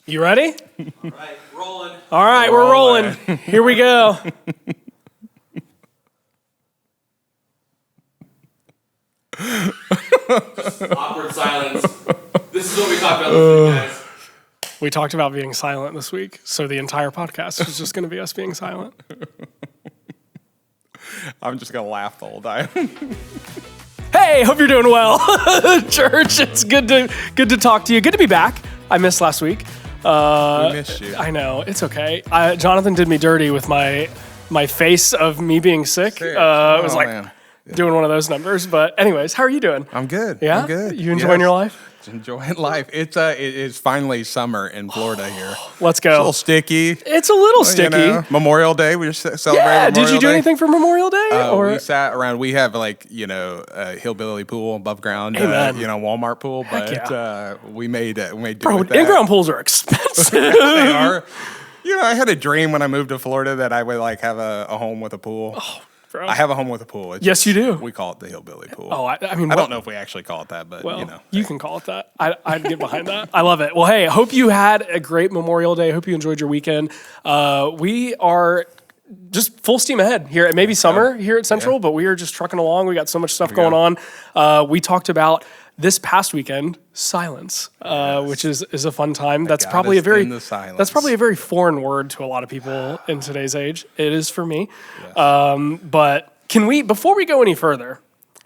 You ready? All right, rolling. All right, we're rolling. Here we go. Awkward silence. This is what we talked about this week, guys. We talked about being silent this week, so the entire podcast is just going to be us being silent. I'm just going to laugh the whole time. Hey, hope you're doing well, church. It's good to talk to you. Good to be back. I missed last week. We missed you. I know. It's okay. Jonathan did me dirty with my face of me being sick. It was doing one of those numbers. But anyways, how are you doing? I'm good. Yeah? I'm good. You enjoying your life? Enjoying life. It's finally summer in Florida here. Let's go. It's a little sticky. It's a little sticky. You know, Memorial Day. We just celebrated Yeah. Memorial Did you do Day. anything for Memorial Day? We sat around. We have a hillbilly pool above ground. Amen. Walmart pool. Heck But we made do Bro, with that. in-ground pools are expensive. They are. I had a dream when I moved to Florida that I would have a home with a pool. Oh, bro. I have a home with a pool. It's Yes, you do. We call it the hillbilly pool. Oh, I mean, I don't know if we actually call it that, but Well, you can call it that. I'd get behind that. I love it. Well, hey, I hope you had a great Memorial Day. I hope you enjoyed your weekend. We are just full steam ahead here. It may be summer here at Central, but we are just trucking along. We got so much stuff going on. We talked about this past weekend, silence, which is a fun time. That's probably that's probably a very foreign word to a lot of people in today's age. It is for me. Yes. But can we, before we go any further,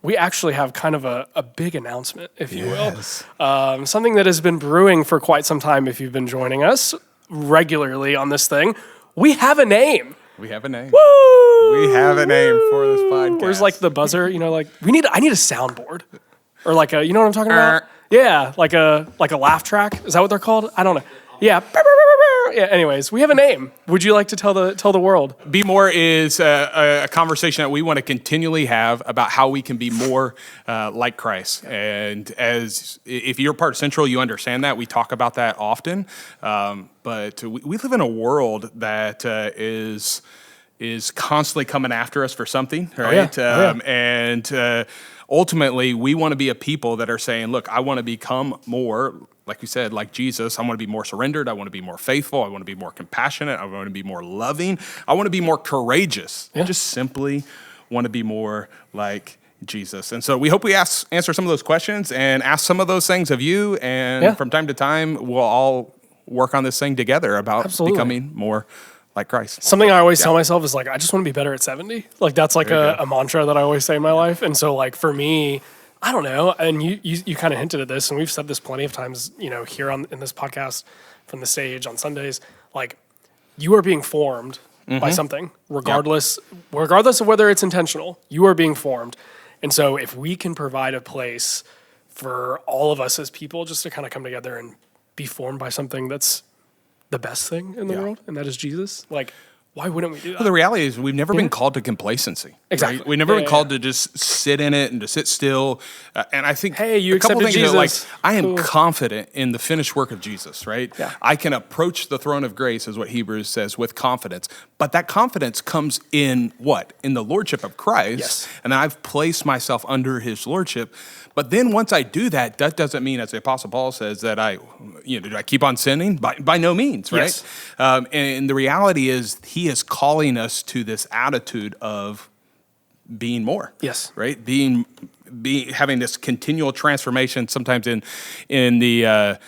we actually have kind of a big announcement, if you will. Something that has been brewing for quite some time if you've been joining us regularly on this thing. We have a name. We have a name. Woo! We have a name for this podcast. Where's the buzzer? I need a soundboard. Or you know what I'm talking about? Yeah, like a laugh track. Is that what they're called? I don't know. Yeah. Yeah. Anyways, we have a name. Would you like to tell the world? Be More is a conversation that we want to continually have about how we can be more like Christ. And if you're part of Central, you understand that. We talk about that often. But we live in a world that is constantly coming after us for something, right? And ultimately, we want to be a people that are saying, look, I want to become more, like you said, like Jesus. I want to be more surrendered. I want to be more faithful. I want to be more compassionate. I want to be more loving. I want to be more courageous. I just simply want to be more like Jesus. And so we hope we answer some of those questions and ask some of those things of you. And from time to time, we'll all work on this thing together about becoming more like Christ. Something I always tell myself is I just want to be better at 70. That's a mantra that I always say in my life. And so for me, I don't know. And you kind of hinted at this, and we've said this plenty of times, here in this podcast from the stage on Sundays, you are being formed by something, regardless of whether it's intentional, you are being formed. And so if we can provide a place for all of us as people just to kind of come together and be formed by something that's the best thing in the world, and that is Jesus. Why wouldn't we do that? Well, the reality is we've never been called to complacency. Exactly. Right? We've never been called to just sit in it and to sit still. And I think you a couple accepted things Jesus. I am confident in the finished work of Jesus, right? Yeah. I can approach the throne of grace, is what Hebrews says, with confidence. But that confidence comes in what? In the lordship of Christ. Yes. And I've placed myself under his lordship. But then once I do that, that doesn't mean, as the Apostle Paul says, that do I keep on sinning? By no means, right? Yes. And the reality is he is calling us to this attitude of being more. Yes. Right? Having this continual transformation. Sometimes in the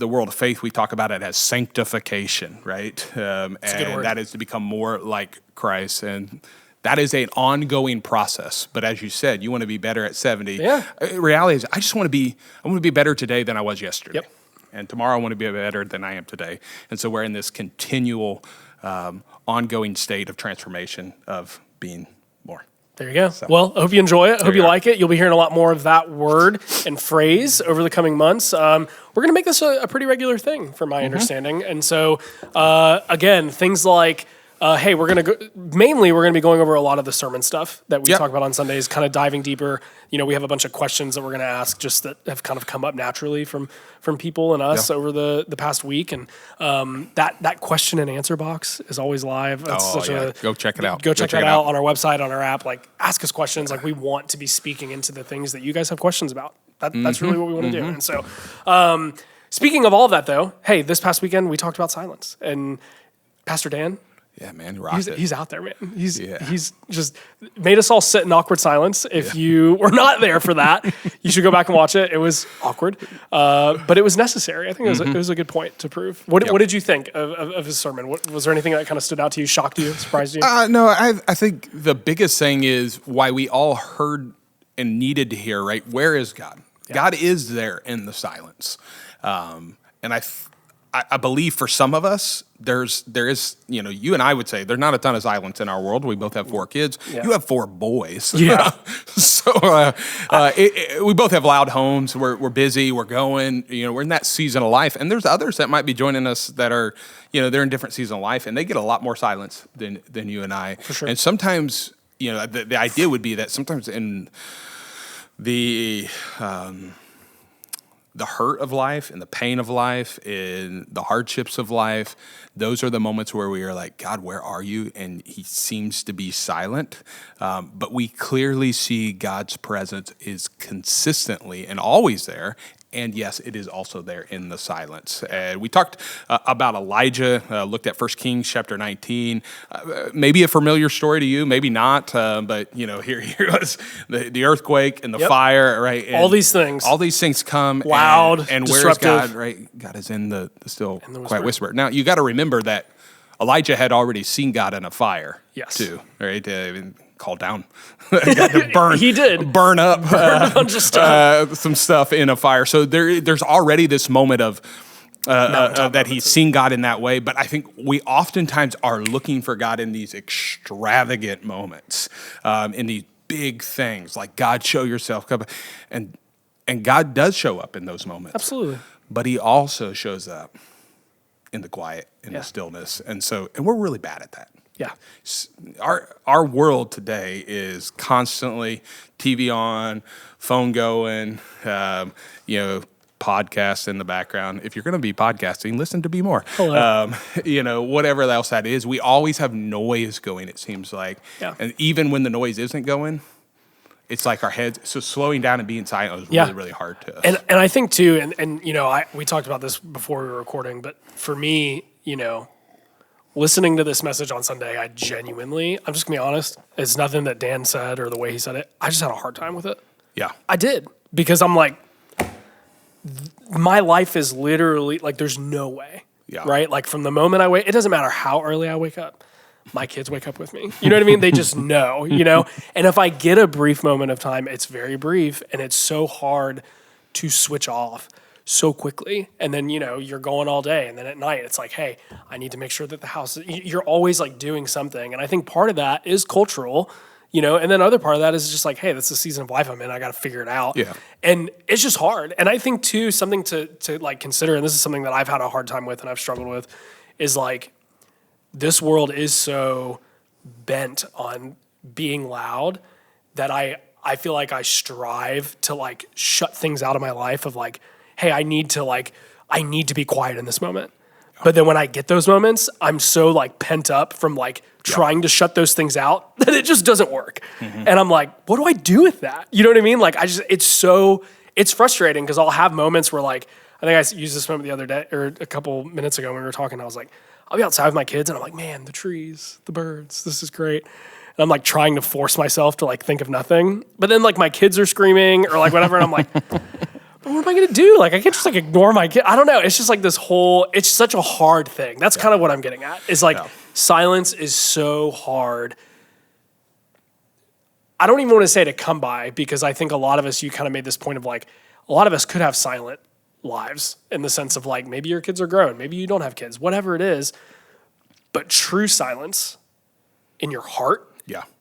world of faith, we talk about it as sanctification, right? And a good word. that is to become more like Christ. And that is an ongoing process. But as you said, you want to be better at 70. Yeah. Reality is I want to be better today than I was yesterday. Yep. And tomorrow I want to be better than I am today. And so we're in this continual ongoing state of transformation of being more. There you go. Well, I hope you enjoy it. I hope you like it. You'll be hearing a lot more of that word and phrase over the coming months. We're going to make this a pretty regular thing, from my understanding. And so, again, things like, hey, we're going to be going over a lot of the sermon stuff that we talk about on Sundays, kind of diving deeper. We have a bunch of questions that we're going to ask just that have kind of come up naturally from people and us over the past week. And that question and answer box is always live. Go check it out. Go check that out on our website, on our app. Ask us questions. We want to be speaking into the things that you guys have questions about. That's really what we want to do. And so Speaking of all of that, though, hey, this past weekend we talked about silence, and Pastor Dan, Yeah, man, rocked it. he's out there, man. He's just made us all sit in awkward silence. If you were not there for that, you should go back and watch it. It was awkward, but it was necessary. I think it was a good point to prove. What did you think of his sermon? Was there anything that kind of stood out to you, shocked you, surprised you? No, I think the biggest thing is why we all heard and needed to hear, right? Where is God? Yeah. God is there in the silence. And I believe for some of us, there is, you and I would say there's not a ton of silence in our world. We both have 4 kids. Yeah. You have 4 boys. Yeah. So we both have loud homes. We're busy. We're going. We're in that season of life. And there's others that might be joining us that are, they're in different season of life, and they get a lot more silence than you and I. For sure. And sometimes, the idea would be that sometimes in the hurt of life and the pain of life and the hardships of life, those are the moments where we are like, God, where are you? And he seems to be silent. But we clearly see God's presence is consistently and always there. And yes, it is also there in the silence. We talked about Elijah, looked at 1 Kings chapter 19. Maybe a familiar story to you, maybe not. But here was the earthquake and the fire, right? And all these things come loud, and where is God? Right? God is in the still quiet whisper. Now you got to remember that Elijah had already seen God in a fire, too, right? Called down, got to burn. He did burn up some stuff in a fire. So there's already this moment of that he's seen God in that way. But I think we oftentimes are looking for God in these extravagant moments, in these big things like God, show yourself, and God does show up in those moments. Absolutely. But he also shows up in the quiet, in the stillness, and we're really bad at that. Yeah. Our world today is constantly TV on, phone going, podcast in the background. If you're going to be podcasting, listen to Be More. Whatever else that is. We always have noise going, it seems like. Yeah. And even when the noise isn't going, it's like our heads. So slowing down and being silent is really, really hard to us. And I think too, and we talked about this before we were recording, but for me, listening to this message on Sunday, I'm just going to be honest, it's nothing that Dan said or the way he said it. I just had a hard time with it. Yeah. I did. Because I'm like, my life is literally, like, there's no way. Yeah. Right? Like, from the moment it doesn't matter how early I wake up. My kids wake up with me. You know what I mean? They just know, And if I get a brief moment of time, it's very brief, and it's so hard to switch off so quickly. And then, you're going all day. And then at night, it's like, hey, I need to make sure that the house, you're always like doing something. And I think part of that is cultural, and then other part of that is just like, hey, that's the season of life I'm in. I got to figure it out. Yeah. And it's just hard. And I think too, something to like consider, and this is something that I've had a hard time with and I've struggled with, is like, this world is so bent on being loud that I feel like I strive to like shut things out of my life of like, hey, I need to be quiet in this moment. But then when I get those moments, I'm so like pent up from like trying to shut those things out that it just doesn't work. Mm-hmm. And I'm like, what do I do with that? You know what I mean? Like it's frustrating because I'll have moments where like, I think I used this moment the other day or a couple minutes ago when we were talking, I was like, I'll be outside with my kids and I'm like, man, the trees, the birds, this is great. And I'm like trying to force myself to like think of nothing. But then like my kids are screaming or like whatever. And I'm like, what am I going to do? Like, I can't just like ignore my kid. I don't know. It's just like it's such a hard thing. That's kind of what I'm getting at is like silence is so hard. I don't even want to say to come by because I think a lot of us, you kind of made this point of like, a lot of us could have silent lives in the sense of like, maybe your kids are grown, maybe you don't have kids, whatever it is. But true silence in your heart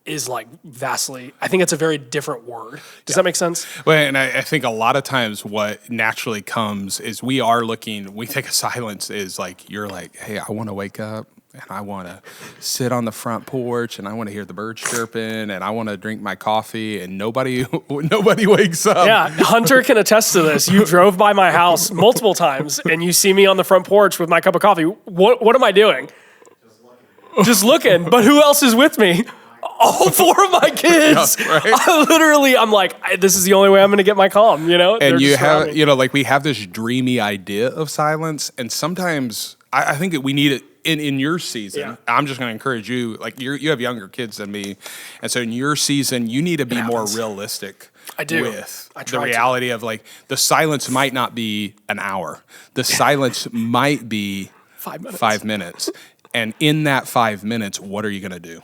is like vastly, I think it's a very different word. Does that make sense? Well, and I think a lot of times what naturally comes is we think of silence is like, you're like, hey, I want to wake up and I want to sit on the front porch and I want to hear the birds chirping and I want to drink my coffee and nobody wakes up. Yeah, Hunter can attest to this. You drove by my house multiple times and you see me on the front porch with my cup of coffee. What am I doing? Just looking. But who else is with me? all 4 of my kids. Yeah, right? I'm like, this is the only way I'm going to get my calm, you know? And you have, like we have this dreamy idea of silence. And sometimes I think that we need it in your season. Yeah. I'm just going to encourage you, like you have younger kids than me. And so in your season, you need to be more realistic. I do. With I the try reality of like the silence might not be an hour. The silence might be 5 minutes. 5 minutes. And in that 5 minutes, what are you going to do?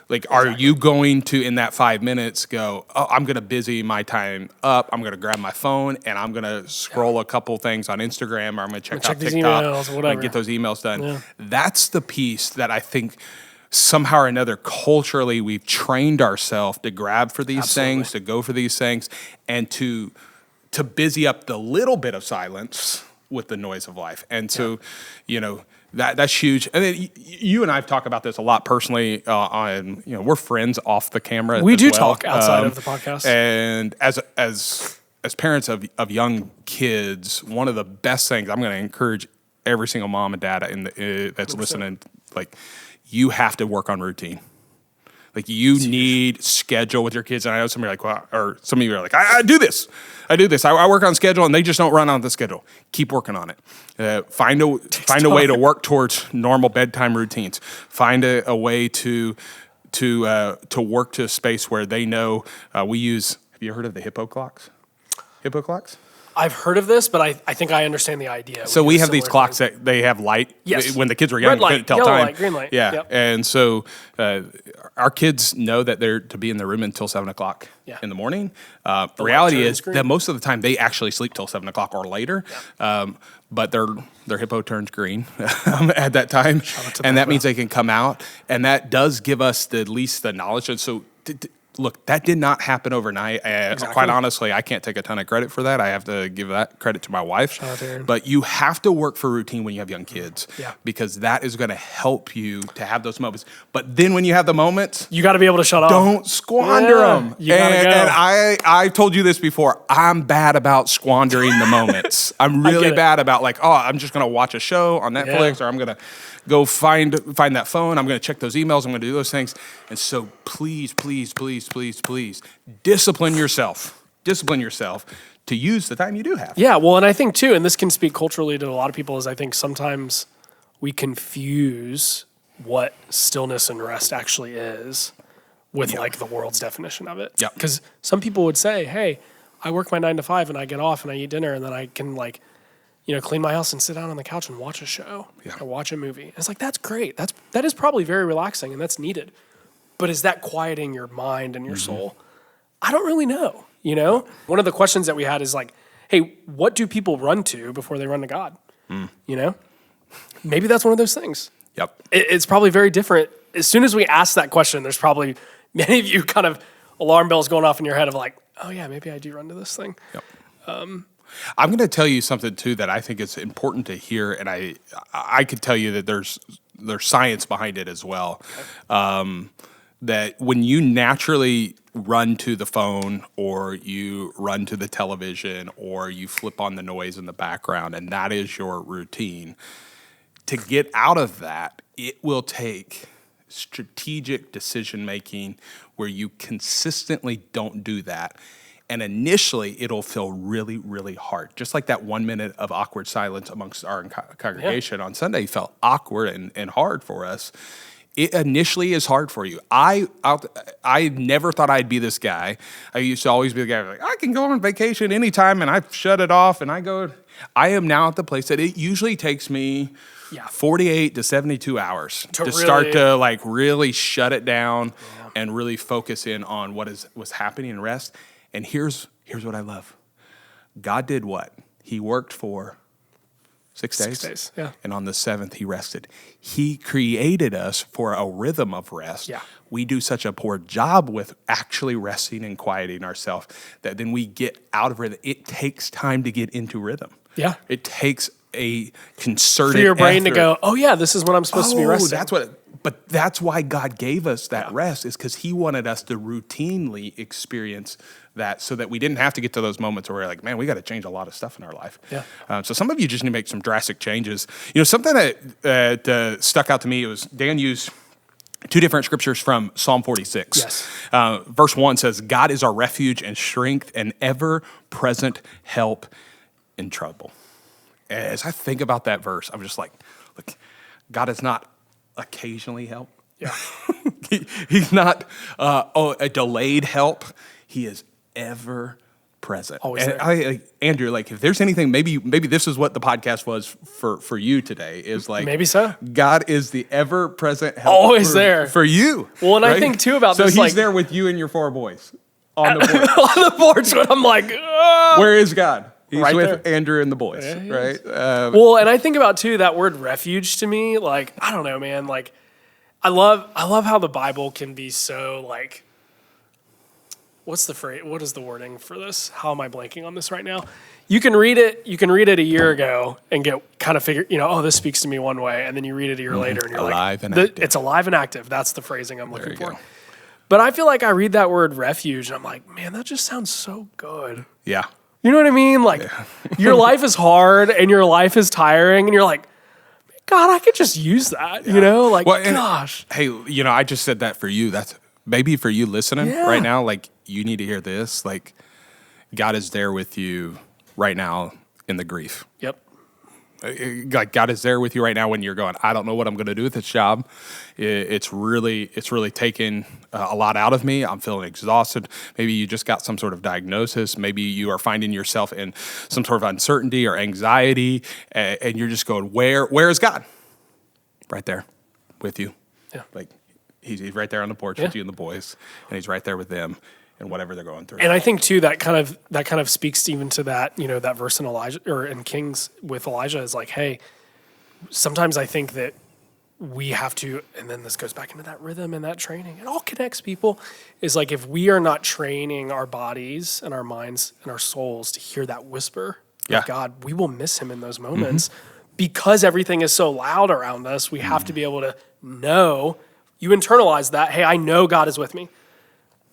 Like, are you going to, in that 5 minutes, go, oh, I'm going to busy my time up. I'm going to grab my phone and I'm going to scroll a couple things on Instagram, or I'm going to check out these TikTok emails, whatever. and get those emails done. Yeah. That's the piece that I think somehow or another culturally we've trained ourselves to grab for these things, to go for these things, and to busy up the little bit of silence with the noise of life. And so, that's huge. And then you and I've talked about this a lot personally. We're friends off the camera. We as do well. talk outside of the podcast. And as parents of young kids, one of the best things I'm going to encourage every single mom and dad that's 100%. Listening, like, you have to work on routine. Like, you need schedule with your kids. And I know some of you are like, well, or some of you are like, I do this. I work on schedule, and they just don't run on the schedule. Keep working on it. Find a way to work towards normal bedtime routines. Find a way to work to a space where they know we use. Have you heard of the hippo clocks? Hippo clocks? I've heard of this, but I think I understand the idea. So we have these clocks that they have light. Yes. When the kids were young, Red light, you couldn't tell yellow time. light, green light. Yeah. Yep. And so our kids know that they're to be in the room until 7 o'clock in the morning. The reality is that most of the time they actually sleep till 7 o'clock or later. Yeah. But their hippo turns green at that time. And that means they can come out. And that does give us at least the knowledge. And so look, that did not happen overnight. Quite honestly, I can't take a ton of credit for that. I have to give that credit to my wife. Shout out to Erin. But you have to work for routine when you have young kids, Yeah. because that is going to help you to have those moments. But then when you have the moments, You got to be able to shut off. don't squander them. You gotta go. And I've told you this before. I'm bad about squandering the moments. I'm really bad about like, I'm just going to watch a show on Netflix, or I'm going to go find that phone. I'm going to check those emails. I'm going to do those things. And so please, please, please, please, please discipline yourself. Discipline yourself to use the time you do have. Yeah, well, and I think too, and this can speak culturally to a lot of people, is I think sometimes we confuse what stillness and rest actually is with like the world's definition of it. Yeah. Because some people would say, hey, I work my 9 to 5 and I get off and I eat dinner and then I can clean my house and sit down on the couch and watch a show or watch a movie. And it's like, that's great. That is probably very relaxing and that's needed. But is that quieting your mind and your soul? I don't really know, One of the questions that we had is like, hey, what do people run to before they run to God? Maybe that's one of those things. Yep. It's probably very different. As soon as we ask that question, there's probably many of you kind of alarm bells going off in your head of like, oh yeah, maybe I do run to this thing. Yep. I'm going to tell you something too that I think is important to hear, and I could tell you that there's science behind it as well. That when you naturally run to the phone or you run to the television or you flip on the noise in the background and that is your routine, to get out of that, it will take strategic decision making where you consistently don't do that. And initially, it'll feel really, really hard. Just like that 1 minute of awkward silence amongst our congregation on Sunday felt awkward and hard for us. It initially is hard for you. I never thought I'd be this guy. I used to always be the guy like, I can go on vacation anytime and I shut it off and I go. I am now at the place that it usually takes me 48 to 72 hours to start to like really shut it down and really focus in on what's happening and rest. And here's what I love. God did what? He worked for 6 days. 6 days, yeah. And on the 7th, he rested. He created us for a rhythm of rest. Yeah. We do such a poor job with actually resting and quieting ourselves that then we get out of rhythm. It takes time to get into rhythm. Yeah. It takes a concerted for your brain to effort. go, oh yeah, this is when I'm supposed to be resting. But that's why God gave us that rest, is because he wanted us to routinely experience that so that we didn't have to get to those moments where we're like, man, we got to change a lot of stuff in our life. Yeah. So some of you just need to make some drastic changes. Something that stuck out to me, it was Dan used two different scriptures from Psalm 46. Yes. Verse 1 says, God is our refuge and strength and ever-present help in trouble. As I think about that verse, I'm just like, look, God is not occasionally help. Yeah. He's not a delayed help. He is ever present. Always and there. Andrew, like if there's anything, maybe this is what the podcast was for you today. Is like Maybe so. God is the ever present help. Always there for you. Well, and I right? think too about so this. he's like, there with you and your 4 boys on the porch. on the porch when I'm like, Where is God? He's Right with there. Andrew and the boys, Yeah, he right? Well, and I think about too that word refuge to me, like, I don't know, man. Like, I love how the Bible can be so like, what's the phrase? What is the wording for this? How am I blanking on this right now? You can read it a year ago and get kind of figure, oh, this speaks to me one way, and then you read it a year later and you're Alive like, and active. It's alive and active. That's the phrasing I'm looking you for. go. But I feel like I read that word refuge and I'm like, man, that just sounds so good. Yeah. You know what I mean? Like, your life is hard and your life is tiring, and you're like, God, I could just use that, Like, Well, and, gosh. hey, I just said that for you. That's maybe for you listening Yeah. right now. Like, you need to hear this. Like, God is there with you right now in the grief. Yep. Like, God is there with you right now when you're going, I don't know what I'm going to do with this job. It's really taken a lot out of me. I'm feeling exhausted. Maybe you just got some sort of diagnosis. Maybe you are finding yourself in some sort of uncertainty or anxiety, and you're just going, where is God? Right there with you. Yeah. Like, he's right there on the porch with you and the boys, and he's right there with them and whatever they're going through. And I think too that kind of speaks even to that, that verse in Elijah or in Kings with Elijah is like, hey, sometimes I think that we have to, and then this goes back into that rhythm and that training. It all connects, people. Is like if we are not training our bodies and our minds and our souls to hear that whisper of God, we will miss him in those moments because everything is so loud around us. We have to be able to know, you internalize that, hey, I know God is with me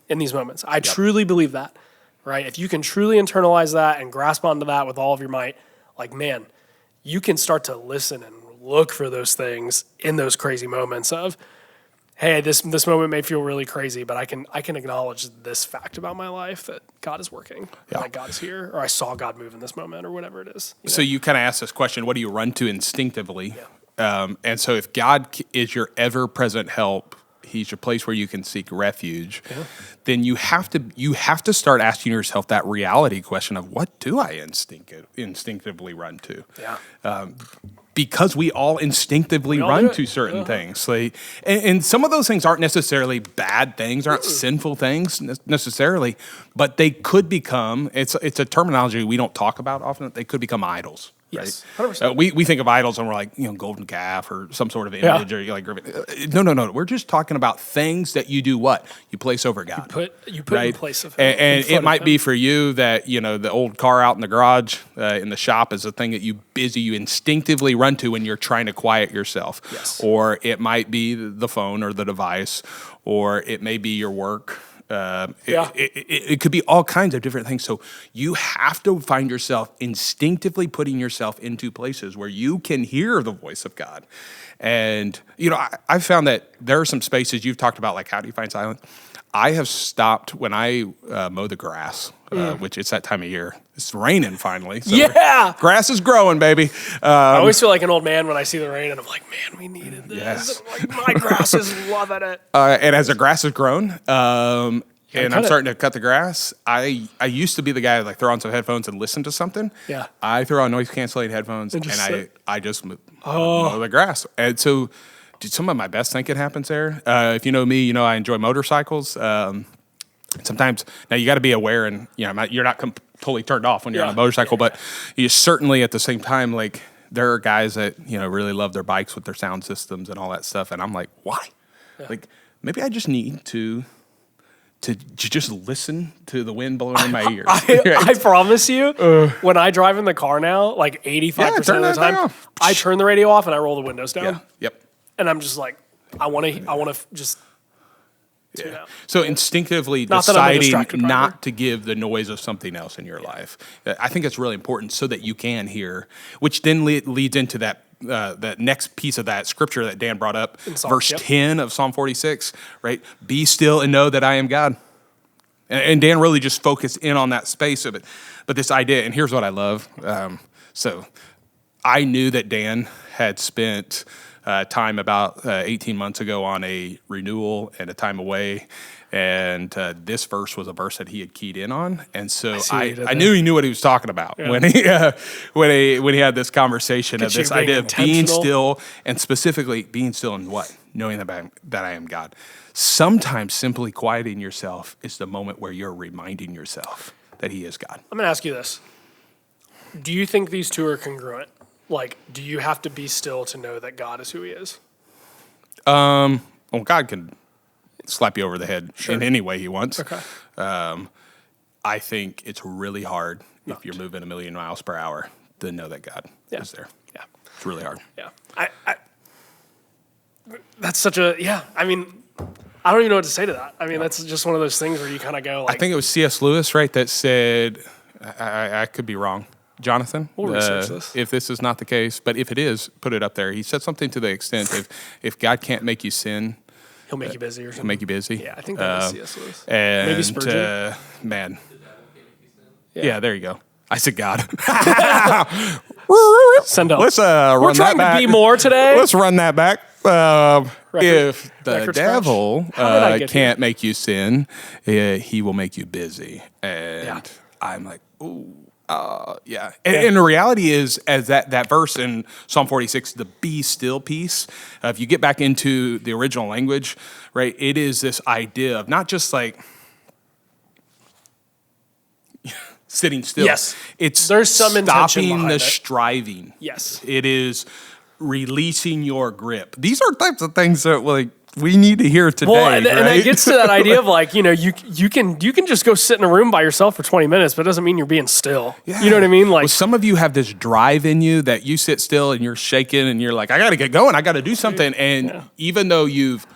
in these moments. I truly believe that, right? If you can truly internalize that and grasp onto that with all of your might, like, man, you can start to listen and look for those things in those crazy moments of, hey, this moment may feel really crazy, but I can acknowledge this fact about my life that God is working, that God is here, or I saw God move in this moment, or whatever it is. So you kind of asked this question, what do you run to instinctively? And so if God is your ever-present help, he's your place where you can seek refuge, then you have to start asking yourself that reality question of what do I instinctively run to? Because we all instinctively run to certain things. Like, and some of those things aren't necessarily bad things, aren't sinful things necessarily, but they could become, it's a terminology we don't talk about often, they could become idols. Yes, right? 100%. We think of idols and we're like, golden calf or some sort of image or like, no. We're just talking about things that you do what? You place over God. You put in place of him. And it might be for you that, the old car out in the garage, in the shop is a thing that you instinctively run to when you're trying to quiet yourself. Yes. Or it might be the phone or the device, or it may be your work. It could be all kinds of different things. So you have to find yourself instinctively putting yourself into places where you can hear the voice of God. And, I've found that there are some spaces you've talked about, like how do you find silence? I have stopped when I mow the grass, which it's that time of year. It's raining finally. So grass is growing, baby. I always feel like an old man when I see the rain, and I'm like, man, we needed this. Yes. And I'm like, my grass is loving it. And as the grass has grown, and I'm starting to cut the grass, I used to be the guy that throw on some headphones and listen to something. Yeah. I throw on noise canceling headphones and I just mow the grass. And so some of my best thinking happens there. If you know me, I enjoy motorcycles. Sometimes, now you got to be aware and, you're not totally turned off when you're on a motorcycle, but you certainly at the same time, like there are guys that, really love their bikes with their sound systems and all that stuff. And I'm like, why? Like maybe I just need to just listen to the wind blowing in my ears. I promise you, when I drive in the car now, like 85% of the time, I turn the radio off and I roll the windows down. Yeah. Yep. And I'm just like, I want to just tune out. So instinctively deciding not to give the noise of something else in your life. I think it's really important so that you can hear, which then leads into that that next piece of that scripture that Dan brought up, Psalm, verse 10 of Psalm 46, right? Be still and know that I am God. And Dan really just focused in on that space of it. But this idea, and here's what I love. So I knew that Dan had spent time about 18 months ago on a renewal and a time away. And this verse was a verse that he had keyed in on, and so I knew he knew what he was talking about when he had this conversation of this idea of being still, and specifically being still in what, knowing that I am God. Sometimes simply quieting yourself is the moment where you're reminding yourself that He is God. I'm going to ask you this: do you think these two are congruent? Like, do you have to be still to know that God is who He is? Well, God can slap you over the head in any way He wants. Okay. I think it's really hard if you're moving 1,000,000 miles per hour to know that God is there. Yeah. It's really hard. Yeah. That's such a, I mean, I don't even know what to say to that. I mean, that's just one of those things where you kind of go like. I think it was C.S. Lewis, right, that said, I could be wrong, Jonathan, we'll research this. If this is not the case, but if it is, put it up there. He said something to the extent of, if God can't make you sin, He'll make you busy or something. He'll make you busy. Yeah, I think that was C.S. Lewis. And, maybe Spurgeon. Man. Yeah, there you there you go. I said God. Send up. Let's run We're trying that back. to be more today. Let's run that back. If the devil can't make you sin, he will make you busy. And I'm like, ooh. Yeah. And the reality is, as that verse in Psalm 46, the be still piece, if you get back into the original language, right, it is this idea of not just like sitting still. Yes. There's some intention stopping behind the it. striving. Yes. It is releasing your grip. These are types of things that like we need to hear today. Well, and right? that gets to that idea of like, you can just go sit in a room by yourself for 20 minutes, but it doesn't mean you're being still. Yeah. You know what I mean? Like, well, some of you have this drive in you that you sit still and you're shaking and you're like, I got to get going. I got to do something. And even though you've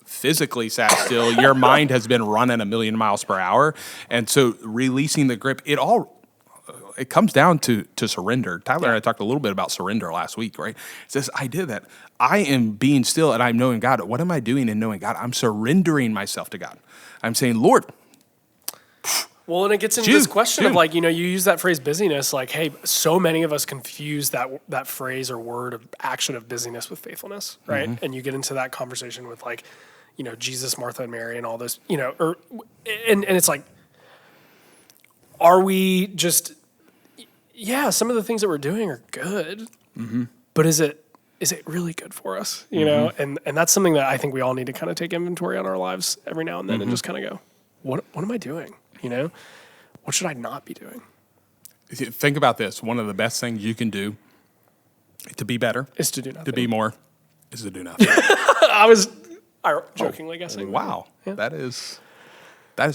physically sat still, your mind has been running 1,000,000 miles per hour. And so releasing the grip, it comes down to surrender. Tyler and I talked a little bit about surrender last week, right? It's this idea that I am being still and I'm knowing God. What am I doing in knowing God? I'm surrendering myself to God. I'm saying, Lord. Well, and it gets into this question of like, you use that phrase busyness, like, hey, so many of us confuse that phrase or word of action of busyness with faithfulness, right? Mm-hmm. And you get into that conversation with like, Jesus, Martha, and Mary and all this, and it's like, are we just, some of the things that we're doing are good, but is it really good for us? You know, and that's something that I think we all need to kind of take inventory on our lives every now and then and just kind of go, what am I doing? What should I not be doing? Think about this. One of the best things you can do to be better is to do nothing. To be more is to do nothing. I was jokingly guessing. Wow. Yeah. That is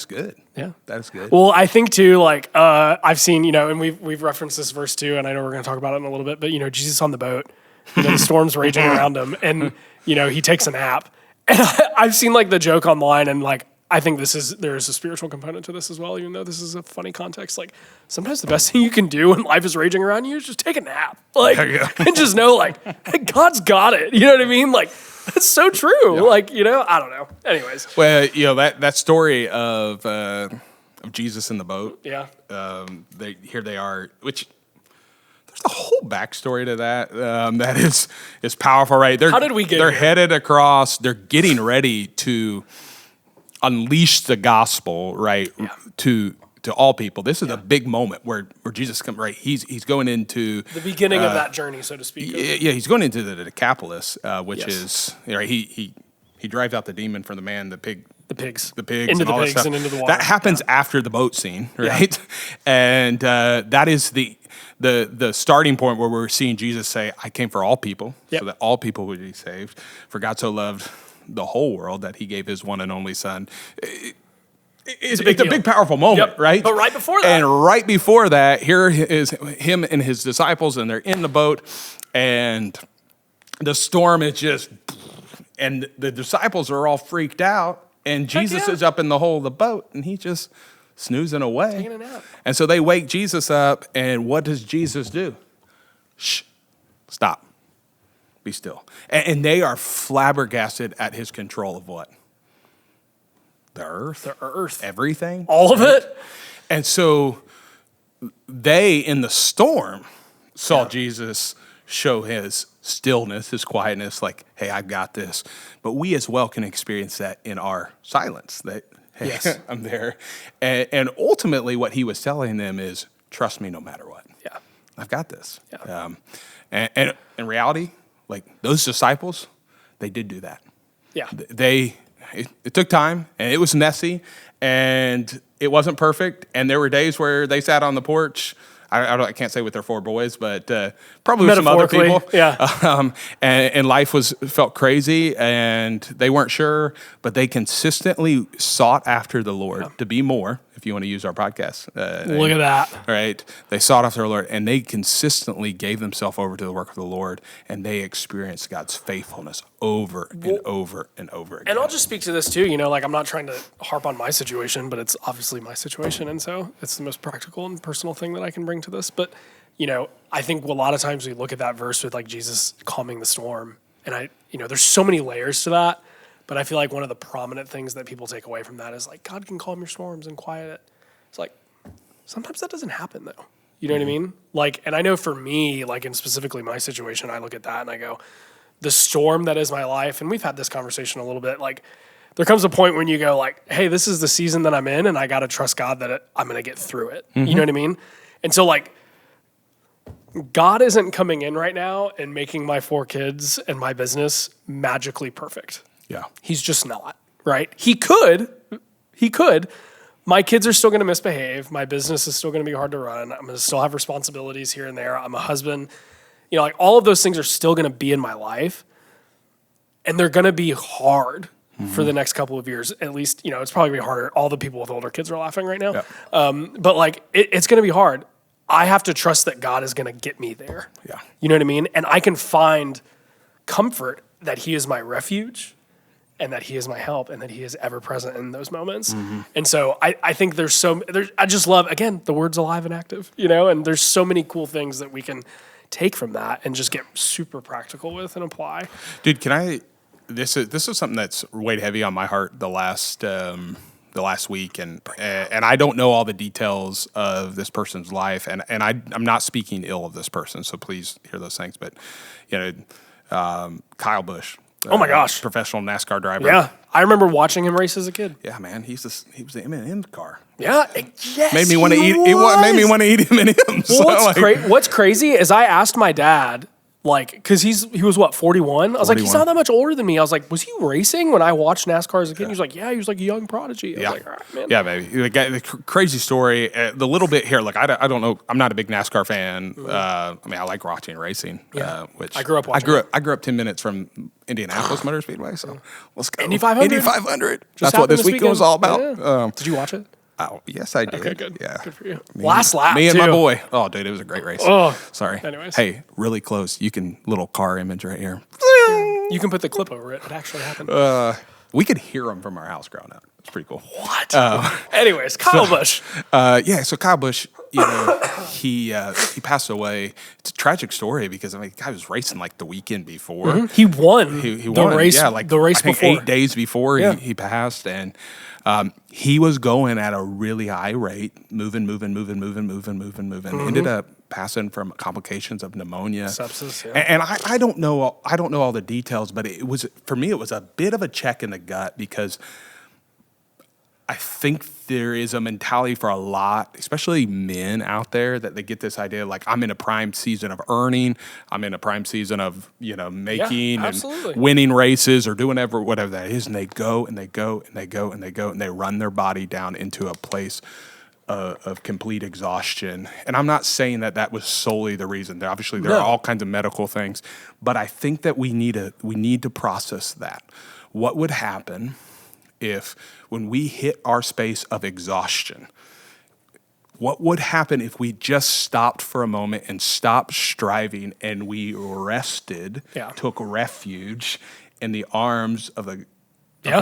good. Yeah. That is good. Well, I think too, like, I've seen, and we've referenced this verse too, and I know we're going to talk about it in a little bit, but, Jesus on the boat, the storm's raging around him, and, he takes a nap. And I've seen, like, the joke online, and, like, I think there is a spiritual component to this as well, even though this is a funny context. Like, sometimes the best thing you can do when life is raging around you is just take a nap. Like, and just know, like, hey, God's got it. You know what I mean? Like, that's so true. Yeah. Like, I don't know. Anyways. Well, that story of Jesus in the boat. Yeah. Here they are, which there's a whole backstory to that that is powerful, right? How did we get They're here? headed across. They're getting ready to unleash the gospel, right, to all people. This is a big moment where Jesus comes, right? He's going into the beginning of that journey, so to speak. Yeah, he's going into the Decapolis, which is right. He drives out the demon from the man, the pigs into and the all pigs that and into the water. That happens after the boat scene, right? And that is the starting point where we're seeing Jesus say, "I came for all people, so that all people would be saved. For God so loved the whole world that He gave His one and only Son." It's a big, powerful moment, right? But right before that, here is Him and His disciples, and they're in the boat, and the storm is just, and the disciples are all freaked out, and Jesus is up in the hole of the boat, and He's just snoozing away. Taking a nap. And so they wake Jesus up, and what does Jesus do? Shh, stop. Be still. And they are flabbergasted at his control of what? The earth. The earth. Everything. All of it. And so they, in the storm, saw Jesus show his stillness, his quietness, like, hey, I got this. But we as well can experience that in our silence, that, hey, Yes. I'm there. And ultimately what he was telling them is, trust me no matter what. Yeah. I've got this. Yeah. And in reality, like those disciples, they did do that. Yeah. It took time, and it was messy, and it wasn't perfect. And there were days where they sat on the porch. I can't say with their 4 boys, but probably with some other people. Yeah. And life felt crazy, and they weren't sure, but they consistently sought after the Lord to be more, if you want to use our podcast. Look at that. Right? They sought after the Lord, and they consistently gave themselves over to the work of the Lord, and they experienced God's faithfulness over and over and over again. And I'll just speak to this too, like I'm not trying to harp on my situation, but it's obviously my situation. And so it's the most practical and personal thing that I can bring to this. But, I think a lot of times we look at that verse with like Jesus calming the storm. And there's so many layers to that. But I feel like one of the prominent things that people take away from that is like, God can calm your storms and quiet it. It's like, sometimes that doesn't happen though. You know what I mean? Like, and I know for me, like in specifically my situation, I look at that and I go, the storm that is my life, and we've had this conversation a little bit, like there comes a point when you go like, hey, this is the season that I'm in and I got to trust God that I'm going to get through it. Mm-hmm. You know what I mean? And so like, God isn't coming in right now and making my 4 kids and my business magically perfect. Yeah. He's just not, right? He could. My kids are still going to misbehave. My business is still going to be hard to run. I'm going to still have responsibilities here and there. I'm a husband. Like all of those things are still going to be in my life. And they're going to be hard for the next couple of years. At least, it's probably going to be harder. All the people with older kids are laughing right now. Yeah. But like, it's going to be hard. I have to trust that God is going to get me there. Yeah. You know what I mean? And I can find comfort that he is my refuge and that he is my help and that he is ever present in those moments. Mm-hmm. And so I think I just love, again, the word's alive and active, and there's so many cool things that we can take from that and just get super practical with and apply. Dude, this is something that's weighed heavy on my heart the last week, and I don't know all the details of this person's life, and I'm not speaking ill of this person, so please hear those things. But Kyle Busch, oh my gosh, professional NASCAR driver. Yeah, I remember watching him race as a kid. Yeah, man, he was the M&M car. Yeah, yes, made me want to eat. It made me want to eat M&Ms. Well, what's crazy is I asked my dad. Like, because he was what, 41? I was 41. Like, he's not that much older than me. I was like, was he racing when I watched NASCAR as a kid? Yeah. He was like, yeah, he was like a young prodigy. I was like, all right, man. Yeah, baby. The crazy story, the little bit here, like, I don't know, I'm not a big NASCAR fan. Mm-hmm. I like watching racing, which I grew up watching. I grew up 10 minutes from Indianapolis Motor Speedway, so let's go. Indy 500? Indy 500. That's what this weekend was all about. Yeah. Did you watch it? Oh, yes, I did. Okay, good. Yeah. Good for you. Last lap, Me and too. my boy. Oh, dude, it was a great race. Oh. Sorry. Anyways. Hey, really close. Little car image right here. You can put the clip over it. It actually happened. We could hear them from our house growing up. It's pretty cool. What? Anyways, Kyle Busch. So Kyle Busch, he passed away. It's a tragic story because the guy was racing like the weekend before. Mm-hmm. He won. He the won. race. Yeah, like the race I think before 8 days before he passed, and he was going at a really high rate, moving. Mm-hmm. Ended up passing from complications of pneumonia, sepsis. Yeah. And I don't know all the details, but it was, for me, it was a bit of a check in the gut because I think there is a mentality for a lot, especially men out there, that they get this idea like, I'm in a prime season of earning, I'm in a prime season of making and winning races or doing whatever that is, and they go and they run their body down into a place of complete exhaustion. And I'm not saying that was solely the reason. There are all kinds of medical things, but I think that we need to process that. What would happen if, when we hit our space of exhaustion, what would happen if we just stopped for a moment and stopped striving and we rested, took refuge in the arms of the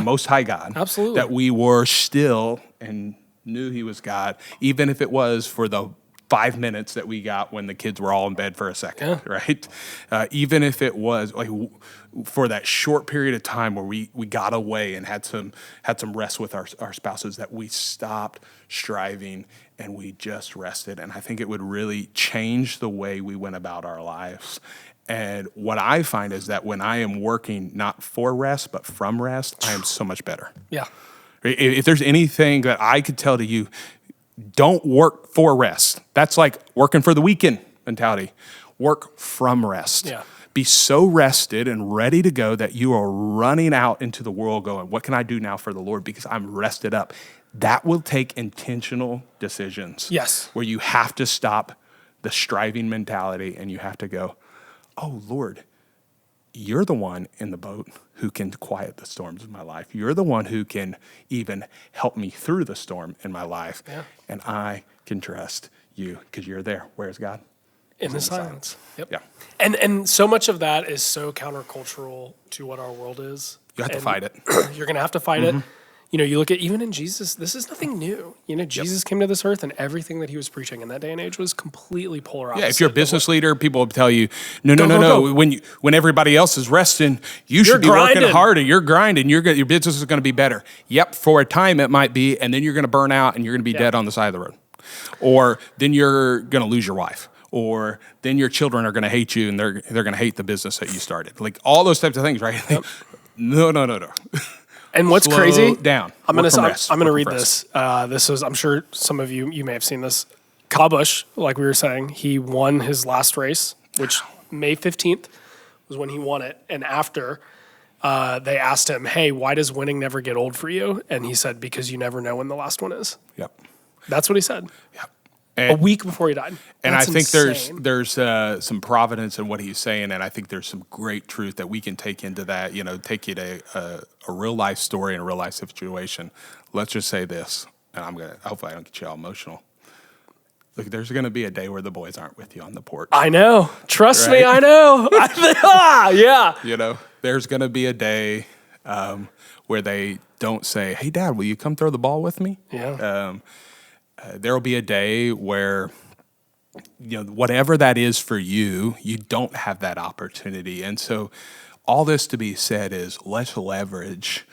Most High God? Absolutely. That we were still and knew he was God, even if it was for the 5 minutes that we got when the kids were all in bed for a second, right? Even if it was like for that short period of time where we got away and had some rest with our spouses, that we stopped striving and we just rested. And I think it would really change the way we went about our lives. And what I find is that when I am working not for rest, but from rest, I am so much better. Yeah. If there's anything that I could tell to you, don't work for rest. That's like working for the weekend mentality. Work from rest. Yeah. Be so rested and ready to go that you are running out into the world going, what can I do now for the Lord? Because I'm rested up. That will take intentional decisions. Yes. Where you have to stop the striving mentality and you have to go, oh, Lord, you're the one in the boat who can quiet the storms of my life. You're the one who can even help me through the storm in my life. Yeah. And I can trust you because you're there. Where's God? In the silence. Yep. Yeah. And so much of that is so countercultural to what our world is. You have to fight it. You're going to have to fight it. You know, you look at even in Jesus, this is nothing new. You know, Jesus came to this earth and everything that he was preaching in that day and age was completely polar opposite. Yeah, if you're a business leader, people will tell you, no. Go. When everybody else is resting, you should be grinding. working harder. You're grinding. Your business is going to be better. Yep, for a time it might be, and then you're going to burn out and you're going to be dead on the side of the road. Or then you're going to lose your wife. Or then your children are going to hate you and they're going to hate the business that you started. Like all those types of things, right? Yep. No. And what's Slow crazy? down. I'm going to read this. This was, I'm sure some of you may have seen this. Kyle Busch, like we were saying, he won his last race, which May 15th was when he won it. And after they asked him, hey, why does winning never get old for you? And he said, because you never know when the last one is. Yep. That's what he said. Yep. A week before he died. And That's I think insane. there's some providence in what he's saying, and I think there's some great truth that we can take into that. You know, take you to a real life story and a real life situation. Let's just say this, and hopefully I don't get you all emotional. Look, there's gonna be a day where the boys aren't with you on the porch. I know. Trust me, I know. Yeah. You know, there's gonna be a day where they don't say, "Hey, Dad, will you come throw the ball with me?" Yeah. There will be a day where, you know, whatever that is for you, you don't have that opportunity. And so all this to be said is let's leverage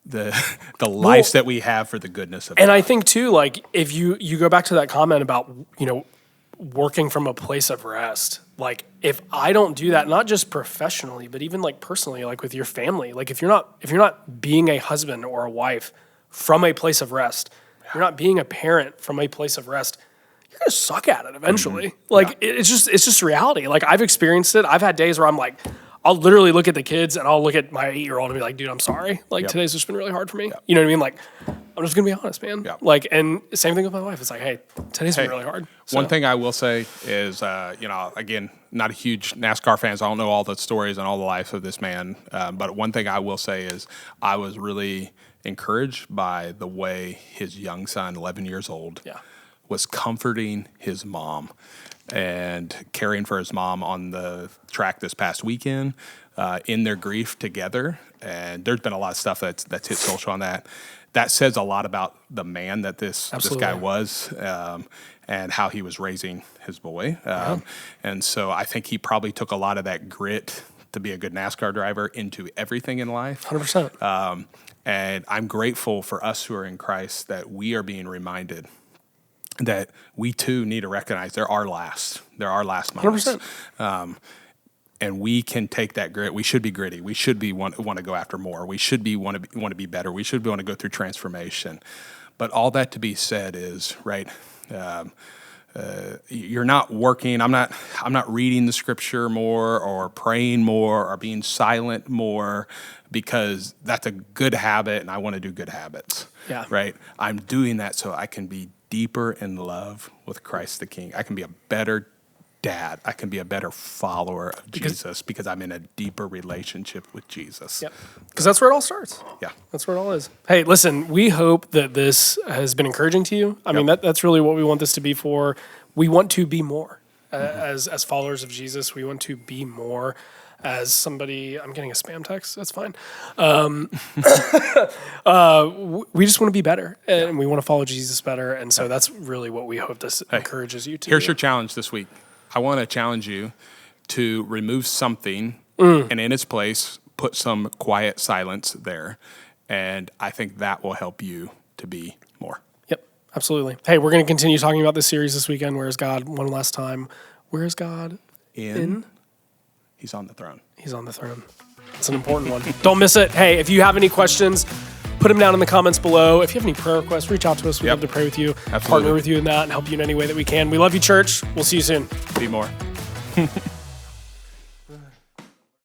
the lives that we have for the goodness of God. And I think too, like if you go back to that comment about, you know, working from a place of rest, like if I don't do that, not just professionally, but even like personally, like with your family, like if you're not being a husband or a wife from a place of rest, you're not being a parent from a place of rest, you're gonna suck at it eventually. Like it's just reality. Like I've experienced it. I've had days where I'm like, I'll literally look at the kids and I'll look at my 8-year-old and be like, dude, I'm sorry. Like today's just been really hard for me. You know what I mean? Like I'm just gonna be honest, man. Like, and same thing with my wife. It's like, hey, today's been really hard. So. One thing I will say is, you know, again, not a huge NASCAR fan, so I don't know all the stories and all the life of this man. But one thing I will say is I was really encouraged by the way his young son, 11 years old, was comforting his mom and caring for his mom on the track this past weekend in their grief together. And there's been a lot of stuff that's hit social on that. That says a lot about the man that this guy was and how he was raising his boy. And so I think he probably took a lot of that grit to be a good NASCAR driver into everything in life. 100%. And I'm grateful for us who are in Christ that we are being reminded that we too need to recognize there are last moments. 100%. And we can take that grit. We should be gritty. We should be want to go after more. We should be want to be better. We should want to go through transformation. But all that to be said is right. You're not working. I'm not reading the scripture more or praying more or being silent more because that's a good habit and I want to do good habits. Yeah. Right. I'm doing that so I can be deeper in love with Christ the King. I can be a better dad. I can be a better follower of Jesus because I'm in a deeper relationship with Jesus. Yep. Because that's where it all starts. Yeah. That's where it all is. Hey, listen, we hope that this has been encouraging to you. I mean, that's really what we want this to be for. We want to be more. As followers of Jesus, we want to be more. as somebody, I'm getting a spam text. That's fine. We just want to be better, and we want to follow Jesus better. And so that's really what we hope this encourages you to Here's do. your challenge this week. I want to challenge you to remove something and in its place, put some quiet silence there. And I think that will help you to be more. Yep, absolutely. Hey, we're going to continue talking about this series this weekend. Where is God? One last time. Where is God? In? He's on the throne. He's on the throne. It's an important one. Don't miss it. Hey, if you have any questions, put them down in the comments below. If you have any prayer requests, reach out to us. We'd love to pray with you, partner with you in that, and help you in any way that we can. We love you, church. We'll see you soon. Be more.